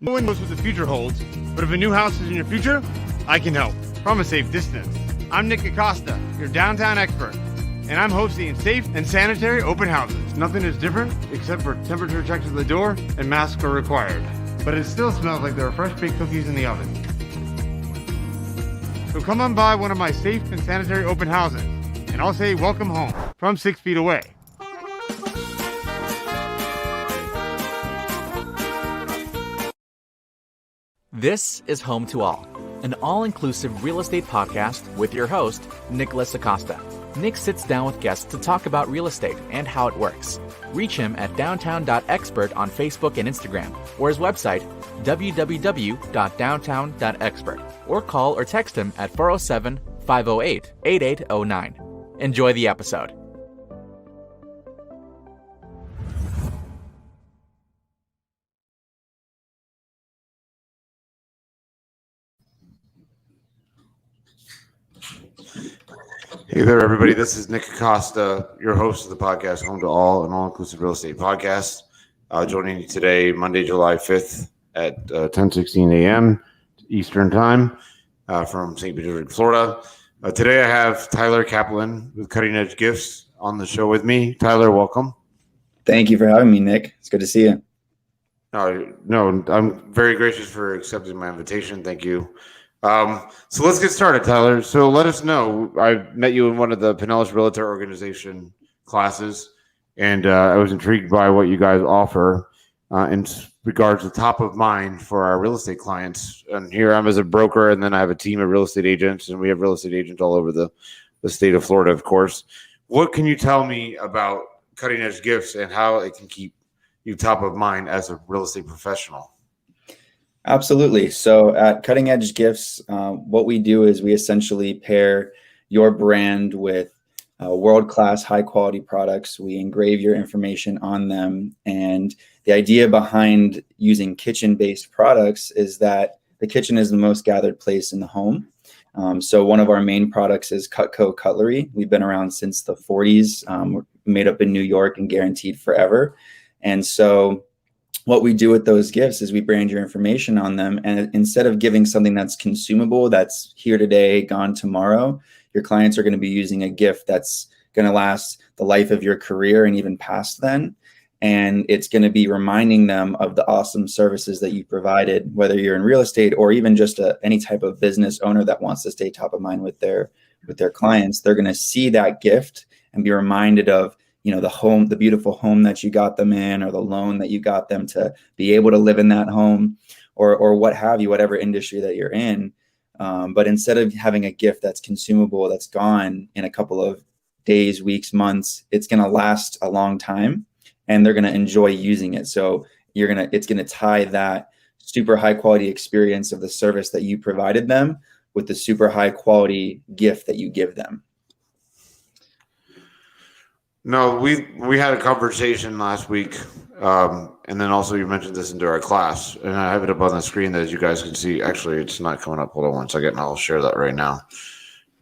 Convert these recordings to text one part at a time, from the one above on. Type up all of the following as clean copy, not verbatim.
No one knows what the future holds, but if a new house is in your future, I can help from a safe distance. I'm Nick Acosta, your downtown expert, and I'm hosting safe and sanitary open houses. Nothing is different except for temperature checks at the door and masks are required. But it still smells like there are fresh baked cookies in the oven. So come on by one of my safe and sanitary open houses, and I'll say welcome home from 6 feet away. This is Home2All, an all-inclusive real estate podcast with your host, Nicholas Acosta. Nick sits down with guests to talk about real estate and how it works. Reach him at downtown.expert on Facebook and Instagram, or his website, www.downtown.expert, or call or text him at 407-508-8809. Enjoy the episode. Hey there, everybody. This is Nick Acosta, your host of the podcast, Home2All, an all-inclusive real estate podcast. Joining you today, Monday, July 5th at 10:16 a.m. Eastern Time from St. Petersburg, Florida. Today I have Tyler Kaplan with Cutting Edge Gifts on the show with me. Tyler, welcome. Thank you for having me, Nick. It's good to see you. No, I'm very gracious for accepting my invitation. Thank you. So let's get started, Tyler. So let us know. I met you in one of the Pinellas Realtor Organization classes, and I was intrigued by what you guys offer in regards to top of mind for our real estate clients. And here I'm as a broker, and then I have a team of real estate agents, and we have real estate agents all over the state of Florida, of course. What can you tell me about Cutting Edge Gifts and how it can keep you top of mind as a real estate professional? Absolutely. So at Cutting Edge Gifts, what we do is we essentially pair your brand with world-class, high-quality products. We engrave your information on them. And the idea behind using kitchen-based products is that the kitchen is the most gathered place in the home. So one of our main products is Cutco cutlery. We've been around since the 40s. We're made up in New York and guaranteed forever. And so what we do with those gifts is we brand your information on them. And instead of giving something that's consumable, that's here today, gone tomorrow, your clients are going to be using a gift that's going to last the life of your career and even past then. And it's going to be reminding them of the awesome services that you provided, whether you're in real estate or even just any type of business owner that wants to stay top of mind with their clients. They're going to see that gift and be reminded of, the beautiful home that you got them in, or the loan that you got them to be able to live in that home, or what have you, whatever industry that you're in. But instead of having a gift that's consumable, that's gone in a couple of days, weeks, months, it's going to last a long time, and they're going to enjoy using it. So it's going to tie that super high quality experience of the service that you provided them with the super high quality gift that you give them. No, we had a conversation last week, and then also you mentioned this into our class, and I have it up on the screen that you guys can see. Actually, it's not coming up. Hold on one second, and I'll share that right now.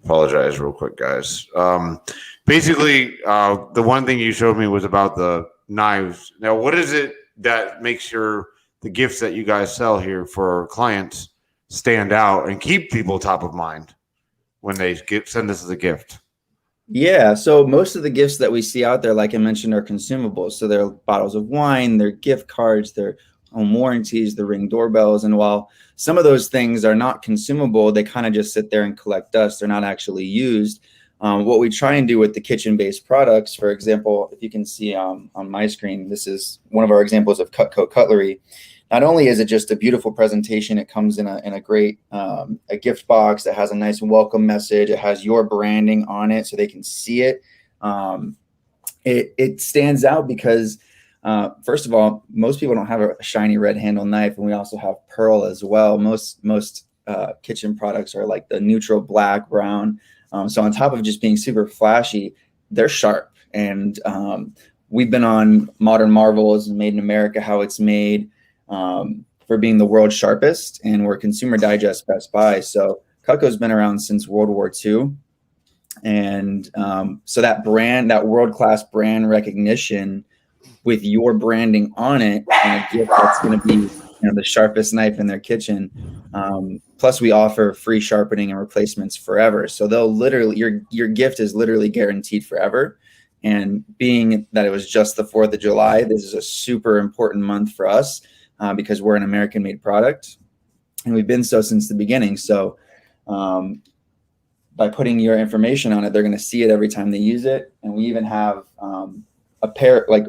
Apologize real quick, guys. Basically, the one thing you showed me was about the knives. Now, what is it that makes the gifts that you guys sell here for clients stand out and keep people top of mind when they send this as a gift? Yeah, so most of the gifts that we see out there, like I mentioned, are consumables. So they're bottles of wine, they're gift cards, they're home warranties, the Ring doorbells. And while some of those things are not consumable, they kind of just sit there and collect dust. They're not actually used. What we try and do with the kitchen-based products, for example, if you can see on my screen, this is one of our examples of Cutco cutlery. Not only is it just a beautiful presentation, it comes in a great a gift box that has a nice welcome message. It has your branding on it so they can see it. It stands out because, first of all, most people don't have a shiny red handle knife, and we also have pearl as well. Most kitchen products are like the neutral black, brown. So on top of just being super flashy, they're sharp. And we've been on Modern Marvels, Made in America, how it's made, for being the world's sharpest, and we're Consumer Digest Best Buy. So Cutco's been around since World War II. And so that brand, that world-class brand recognition with your branding on it, and a gift that's going to be the sharpest knife in their kitchen. Plus, we offer free sharpening and replacements forever. So they'll literally, your gift is literally guaranteed forever. And being that it was just the 4th of July, this is a super important month for us because we're an American-made product, and we've been so since the beginning. So by putting your information on it, they're going to see it every time they use it. And we even have a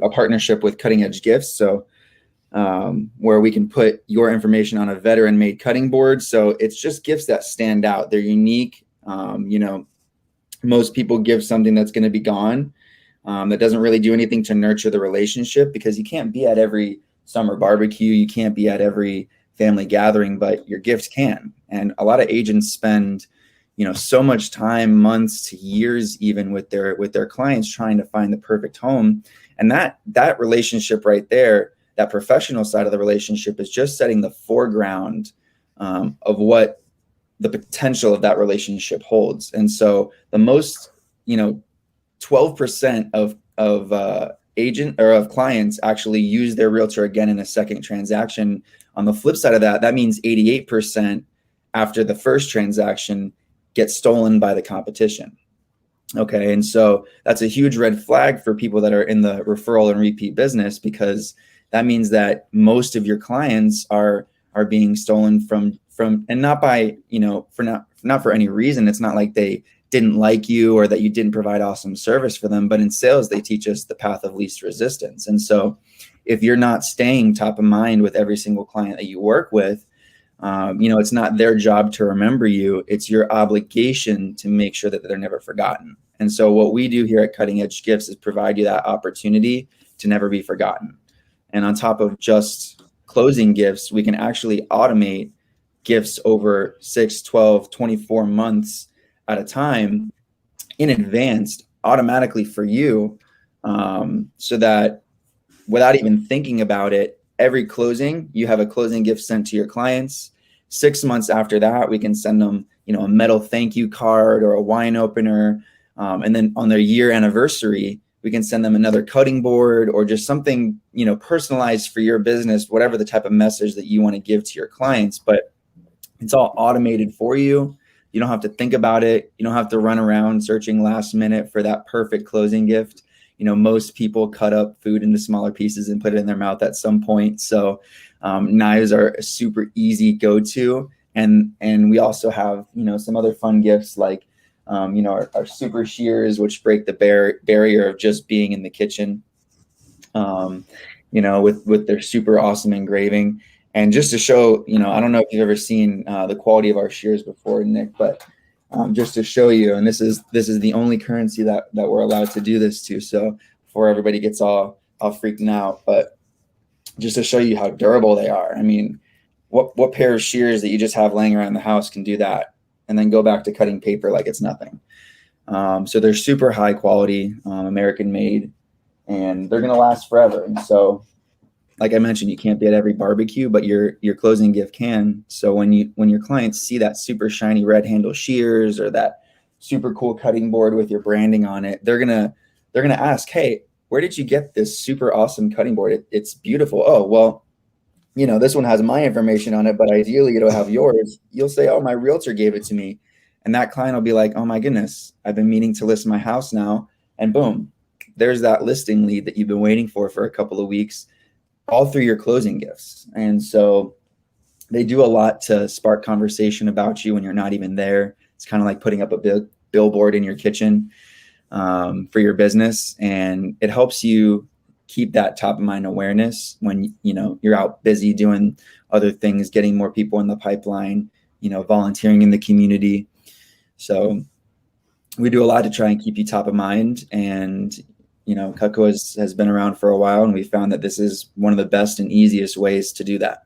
partnership with Cutting Edge Gifts. So where we can put your information on a veteran-made cutting board. So it's just gifts that stand out. They're unique. Most people give something that's going to be gone. That doesn't really do anything to nurture the relationship, because you can't be at every summer barbecue. You can't be at every family gathering, but your gift can. And a lot of agents spend, so much time, months to years, even with their clients, trying to find the perfect home. And that relationship right there, that professional side of the relationship, is just setting the foreground of what the potential of that relationship holds. And so the most, 12% of agent or of clients actually use their realtor again in a second transaction. On the flip side of that, that means 88% after the first transaction get stolen by the competition. Okay. And so that's a huge red flag for people that are in the referral and repeat business, because that means that most of your clients are being stolen from, and not by, not for any reason. It's not like they didn't like you or that you didn't provide awesome service for them, but in sales, they teach us the path of least resistance. And so if you're not staying top of mind with every single client that you work with, it's not their job to remember you. It's your obligation to make sure that they're never forgotten. And so what we do here at Cutting Edge Gifts is provide you that opportunity to never be forgotten. And on top of just closing gifts, we can actually automate gifts over 6, 12, 24 months at a time in advance automatically for you, so that without even thinking about it, every closing, you have a closing gift sent to your clients. 6 months after that, we can send them, a metal thank you card or a wine opener. And then on their year anniversary, we can send them another cutting board or just something, personalized for your business, whatever the type of message that you want to give to your clients. But it's all automated for you. You don't have to think about it. You don't have to run around searching last minute for that perfect closing gift. Most people cut up food into smaller pieces and put it in their mouth at some point. So knives are a super easy go-to. And we also have, some other fun gifts like, our super shears, which break the barrier of just being in the kitchen, with their super awesome engraving. And just to show, I don't know if you've ever seen the quality of our shears before, Nick, but just to show you, and this is the only currency that we're allowed to do this to. So before everybody gets all freaking out, but just to show you how durable they are. I mean, what pair of shears that you just have laying around the house can do that and then go back to cutting paper like it's nothing? So they're super high quality, American made, and they're going to last forever. And so, like I mentioned, you can't be at every barbecue, but your closing gift can. So when your clients see that super shiny red handle shears or that super cool cutting board with your branding on it, they're gonna ask, "Hey, where did you get this super awesome cutting board? It's beautiful." Oh, well, this one has my information on it, but ideally it'll have yours. You'll say, "Oh, my realtor gave it to me," and that client will be like, "Oh my goodness, I've been meaning to list my house now," and boom, there's that listing lead that you've been waiting for a couple of weeks, all through your closing gifts. And so they do a lot to spark conversation about you when you're not even there. It's kind of like putting up a billboard in your kitchen for your business. And it helps you keep that top of mind awareness when, you're out busy doing other things, getting more people in the pipeline, volunteering in the community. So we do a lot to try and keep you top of mind. And Cutco has been around for a while, and we found that this is one of the best and easiest ways to do that.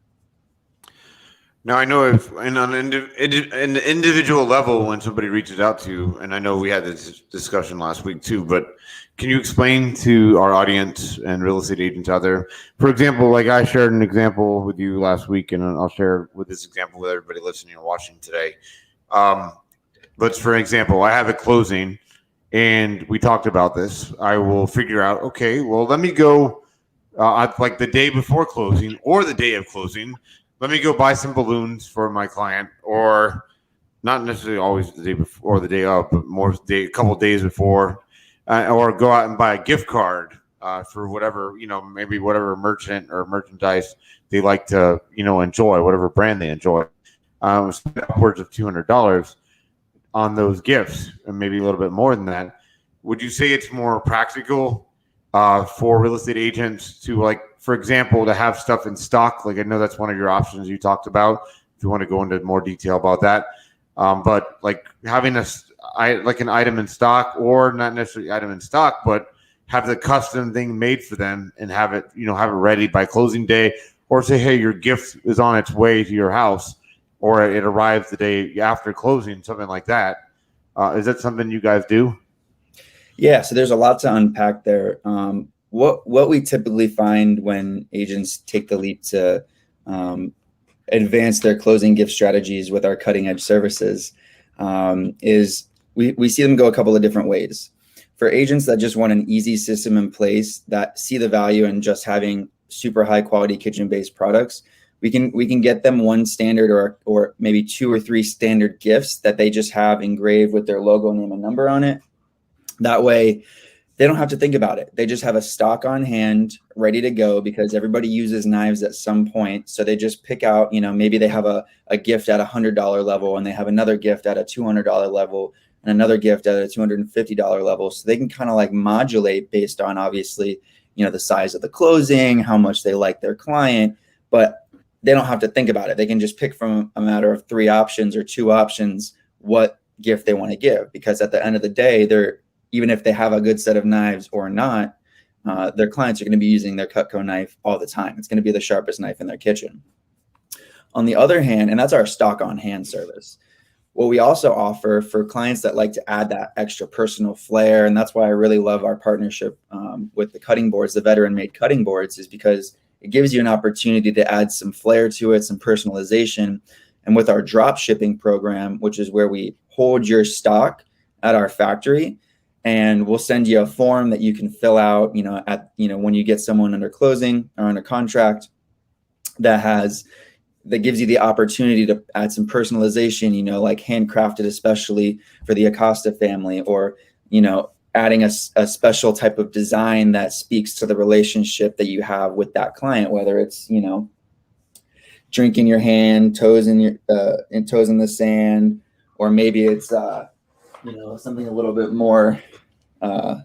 Now, I know if and on an individual level, when somebody reaches out to you, and I know we had this discussion last week too, but can you explain to our audience and real estate agents out there, for example, like I shared an example with you last week, and I'll share with this example with everybody listening or watching today. But for example, I have a closing, and we talked about this. I will figure out, okay, well, let me go like the day before closing or the day of closing, let me go buy some balloons for my client, or not necessarily always the day before or the day of, but a couple of days before, or go out and buy a gift card for whatever, maybe whatever merchant or merchandise they like to, enjoy, whatever brand they enjoy. Spend upwards of $200 on those gifts, and maybe a little bit more than that. Would you say it's more practical for real estate agents to, like, for example, to have stuff in stock? Like, I know that's one of your options you talked about. If you want to go into more detail about that, but like having an item in stock, or not necessarily item in stock, but have the custom thing made for them and have it ready by closing day, or say, hey, your gift is on its way to your house, or it arrives the day after closing, something like that. Is that something you guys do? Yeah, so there's a lot to unpack there. What we typically find when agents take the leap to advance their closing gift strategies with our cutting edge services is we see them go a couple of different ways. For agents that just want an easy system in place, that see the value in just having super high quality kitchen based products, we can get them one standard or maybe 2 or 3 standard gifts that they just have engraved with their logo, name, and number on it. That way they don't have to think about it. They just have a stock on hand ready to go, because everybody uses knives at some point. So they just pick out, maybe they have a gift at $100 level, and they have another gift at a $200 level, and another gift at a $250 level. So they can kind of like modulate based on, obviously, the size of the closing, how much they like their client, but they don't have to think about it. They can just pick from a matter of 3 options or 2 options what gift they want to give, because at the end of the day, even if they have a good set of knives or not, their clients are going to be using their Cutco knife all the time. It's going to be the sharpest knife in their kitchen. On the other hand, and that's our stock on hand service, what we also offer for clients that like to add that extra personal flair, and that's why I really love our partnership with the cutting boards, the veteran made cutting boards, is because it gives you an opportunity to add some flair to it, some personalization. And with our drop shipping program, which is where we hold your stock at our factory, and we'll send you a form that you can fill out, when you get someone under closing or under contract, that gives you the opportunity to add some personalization, like handcrafted, especially for the Acosta family, or, adding a special type of design that speaks to the relationship that you have with that client, whether it's, drink in your hand, toes in the sand, or maybe it's, something a little bit more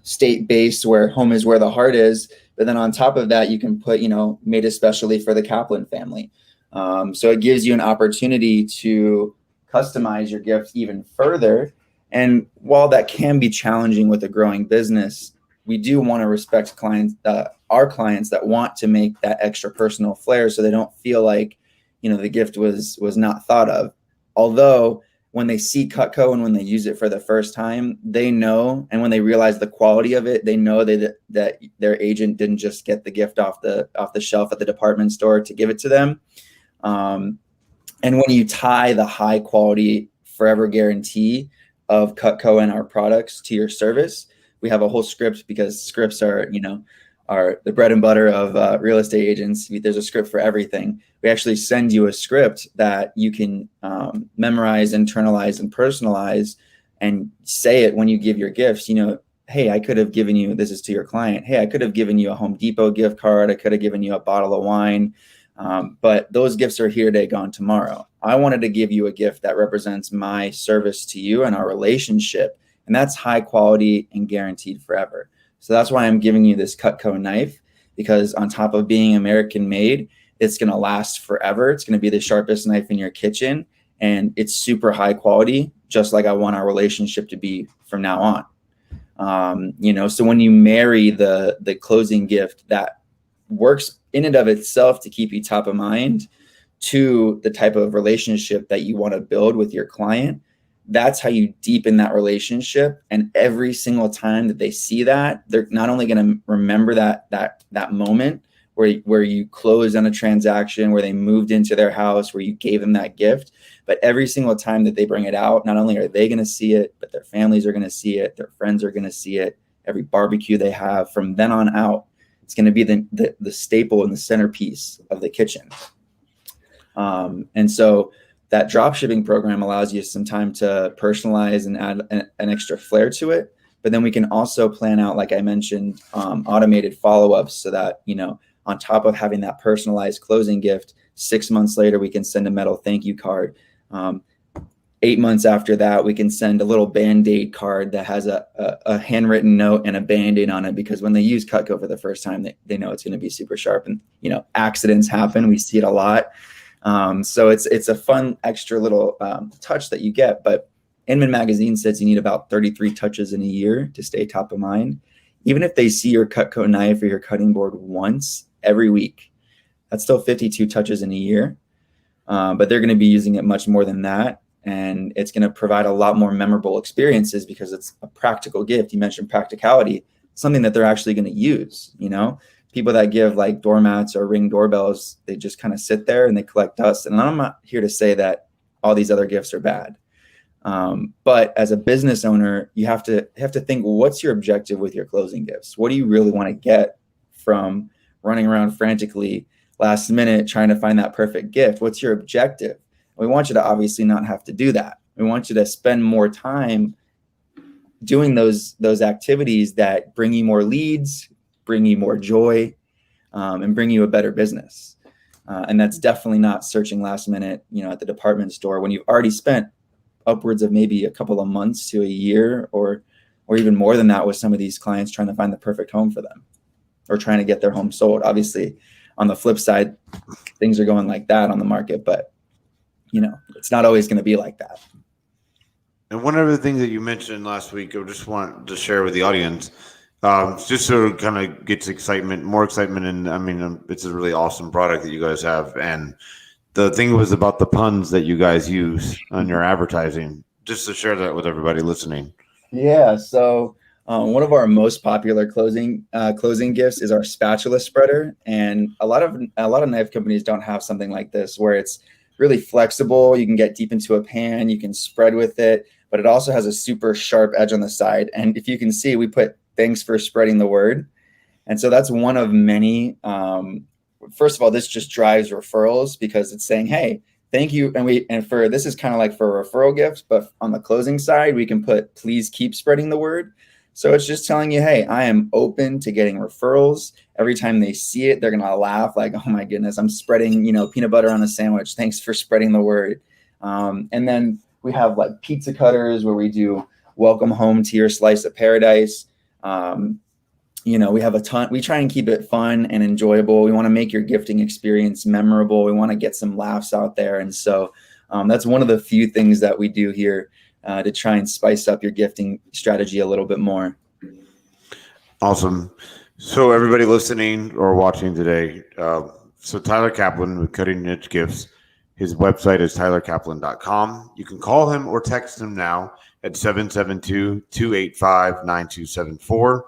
state-based, where home is where the heart is. But then on top of that, you can put, made especially for the Kaplan family. So it gives you an opportunity to customize your gift even further. And while that can be challenging with a growing business, we do want to respect our clients that want to make that extra personal flair, so they don't feel like, the gift was not thought of. Although when they see Cutco and when they use it for the first time, they know, and when they realize the quality of it, they know that their agent didn't just get the gift off the shelf at the department store to give it to them. And when you tie the high quality forever guarantee of Cutco and our products to your service, we have a whole script, because scripts are the bread and butter of real estate agents. There's a script for everything. We actually send you a script that you can memorize, internalize, and personalize, and say it when you give your gifts. Hey, I could have given you, this is to your client, hey, I could have given you a Home Depot gift card. I could have given you a bottle of wine. But those gifts are here today, gone tomorrow. I wanted to give you a gift that represents my service to you and our relationship. And that's high quality and guaranteed forever. So that's why I'm giving you this Cutco knife, because on top of being American made, it's going to last forever. It's going to be the sharpest knife in your kitchen, and it's super high quality, just like I want our relationship to be from now on. So when you marry the closing gift that works in and of itself to keep you top of mind to the type of relationship that you want to build with your client, that's how you deepen that relationship. And every single time that they see that, they're not only going to remember that moment where you closed on a transaction, where they moved into their house, where you gave them that gift, but every single time that they bring it out, not only are they going to see it, but their families are going to see it, their friends are going to see it, every barbecue they have from then on out. It's going to be the staple and the centerpiece of the kitchen. And so that drop shipping program allows you some time to personalize and add an extra flair to it. But then we can also plan out, like I mentioned, automated follow-ups so that, on top of having that personalized closing gift, 6 months later, we can send a metal thank you card. 8 months after that, we can send a little Band-Aid card that has a handwritten note and a Band-Aid on it, because when they use Cutco for the first time, they know it's going to be super sharp, and, accidents happen. We see it a lot. So it's a fun extra little touch that you get. But Inman Magazine says you need about 33 touches in a year to stay top of mind. Even if they see your Cutco knife or your cutting board once every week, that's still 52 touches in a year. But they're going to be using it much more than that. And it's going to provide a lot more memorable experiences because it's a practical gift. You mentioned practicality, something that they're actually going to use. People that give like doormats or Ring doorbells, they just kind of sit there and they collect dust. And I'm not here to say that all these other gifts are bad. But as a business owner, you have to think, well, what's your objective with your closing gifts? What do you really want to get from running around frantically last minute trying to find that perfect gift? What's your objective? We want you to obviously not have to do that. We want you to spend more time doing those activities that bring you more leads, bring you more joy, and bring you a better business. And that's definitely not searching last minute, at the department store when you've already spent upwards of maybe a couple of months to a year or even more than that with some of these clients trying to find the perfect home for them or trying to get their home sold. Obviously, on the flip side, things are going like that on the market, but it's not always going to be like that. And one of the things that you mentioned last week, I just want to share with the audience, just so it kind of gets more excitement. And it's a really awesome product that you guys have. And the thing was about the puns that you guys use on your advertising, just to share that with everybody listening. Yeah. So one of our most popular closing gifts is our spatula spreader. And a lot of knife companies don't have something like this where it's really flexible. You can get deep into a pan, you can spread with it, but it also has a super sharp edge on the side. And if you can see, we put thanks for spreading the word. And so that's one of many. First of all, this just drives referrals because it's saying, hey, thank you. And this is kind of like for referral gifts, but on the closing side, we can put, please keep spreading the word. So it's just telling you, hey, I am open to getting referrals. Every time they see it, they're going to laugh like, oh my goodness, I'm spreading, peanut butter on a sandwich. Thanks for spreading the word. And then we have like pizza cutters where we do welcome home to your slice of paradise. We have a ton. We try and keep it fun and enjoyable. We want to make your gifting experience memorable. We want to get some laughs out there. And so that's one of the few things that we do here to try and spice up your gifting strategy a little bit more. Awesome. So everybody listening or watching today, so Tyler Kaplan with Cutting Edge Gifts, his website is tylerkaplan.com. You can call him or text him now at 772-285-9274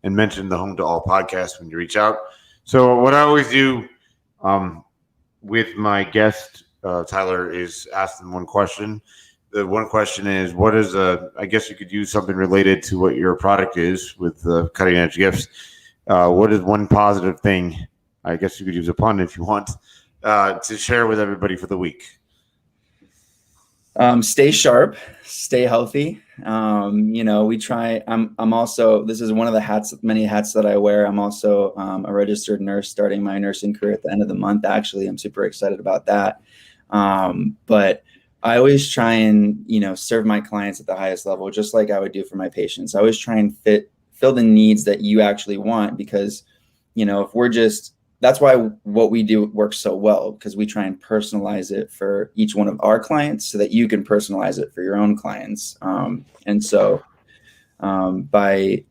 and mention the Home2All podcast when you reach out. So what I always do with my guest, Tyler, is ask them one question. The one question is, what is I guess you could use something related to what your product is with the Cutting Edge Gifts. What is one positive thing, I guess you could use a pun if you want, to share with everybody for the week? Stay sharp, stay healthy. We try, I'm also, this is one of the many hats that I wear. I'm also a registered nurse starting my nursing career at the end of the month. Actually, I'm super excited about that. But I always try and, serve my clients at the highest level, just like I would do for my patients. I always try and fill the needs that you actually want, because, that's why what we do works so well, because we try and personalize it for each one of our clients so that you can personalize it for your own clients. And so by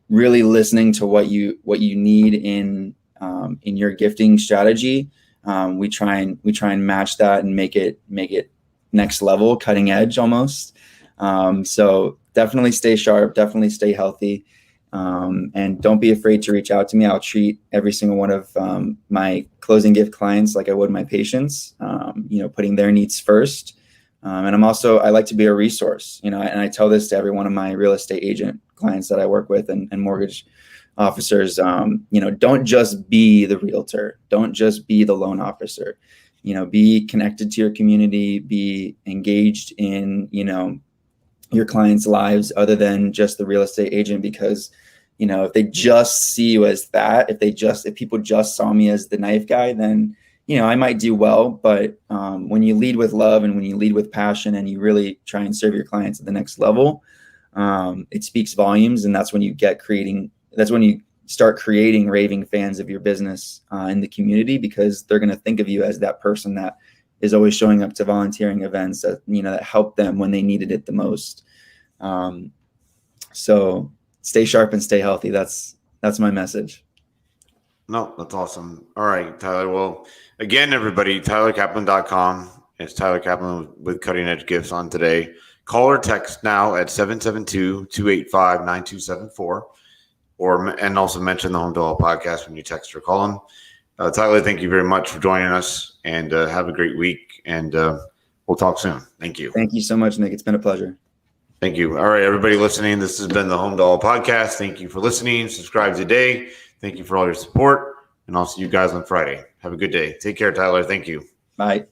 really listening to what you need in your gifting strategy, we try and match that and make it next level, cutting edge almost. So definitely stay sharp, definitely stay healthy. And don't be afraid to reach out to me. I'll treat every single one of my closing gift clients like I would my patients, putting their needs first. And I like to be a resource, and I tell this to every one of my real estate agent clients that I work with and mortgage officers, don't just be the realtor, don't just be the loan officer, be connected to your community, be engaged in, your clients' lives other than just the real estate agent, because if they just see you as that, if people just saw me as the knife guy, then I might do well. But when you lead with love and when you lead with passion and you really try and serve your clients at the next level, it speaks volumes. And that's when you start creating raving fans of your business in the community, because they're going to think of you as that person that is always showing up to volunteering events that help them when they needed it the most. So stay sharp and stay healthy. That's my message. No, that's awesome. All right, Tyler. Well, again, everybody, TylerKaplan.com. It's Tyler Kaplan with Cutting Edge Gifts on today. Call or text now at 772-285-9274, and also mention the Home2All podcast when you text or call them. Tyler, thank you very much for joining us, and have a great week, and we'll talk soon. Thank you. Thank you so much, Nick. It's been a pleasure. Thank you. All right, everybody listening, this has been the Home2All podcast. Thank you for listening. Subscribe today. Thank you for all your support, and I'll see you guys on Friday. Have a good day. Take care, Tyler. Thank you. Bye.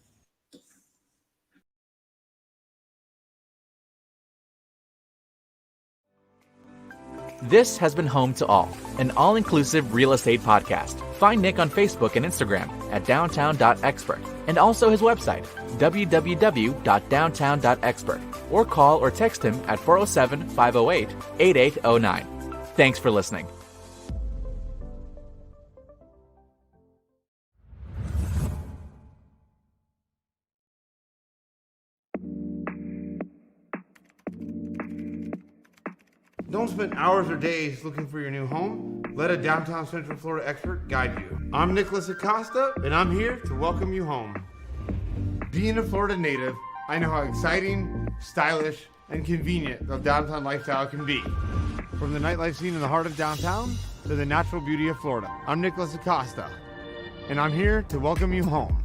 This has been Home2All, an all-inclusive real estate podcast. Find Nick on Facebook and Instagram at downtown.expert, and also his website, www.downtown.expert, or call or text him at 407-508-8809. Thanks for listening. Don't spend hours or days looking for your new home. Let a downtown Central Florida expert guide you. I'm Nicholas Acosta, and I'm here to welcome you home. Being a Florida native, I know how exciting, stylish, and convenient the downtown lifestyle can be. From the nightlife scene in the heart of downtown to the natural beauty of Florida. I'm Nicholas Acosta, and I'm here to welcome you home.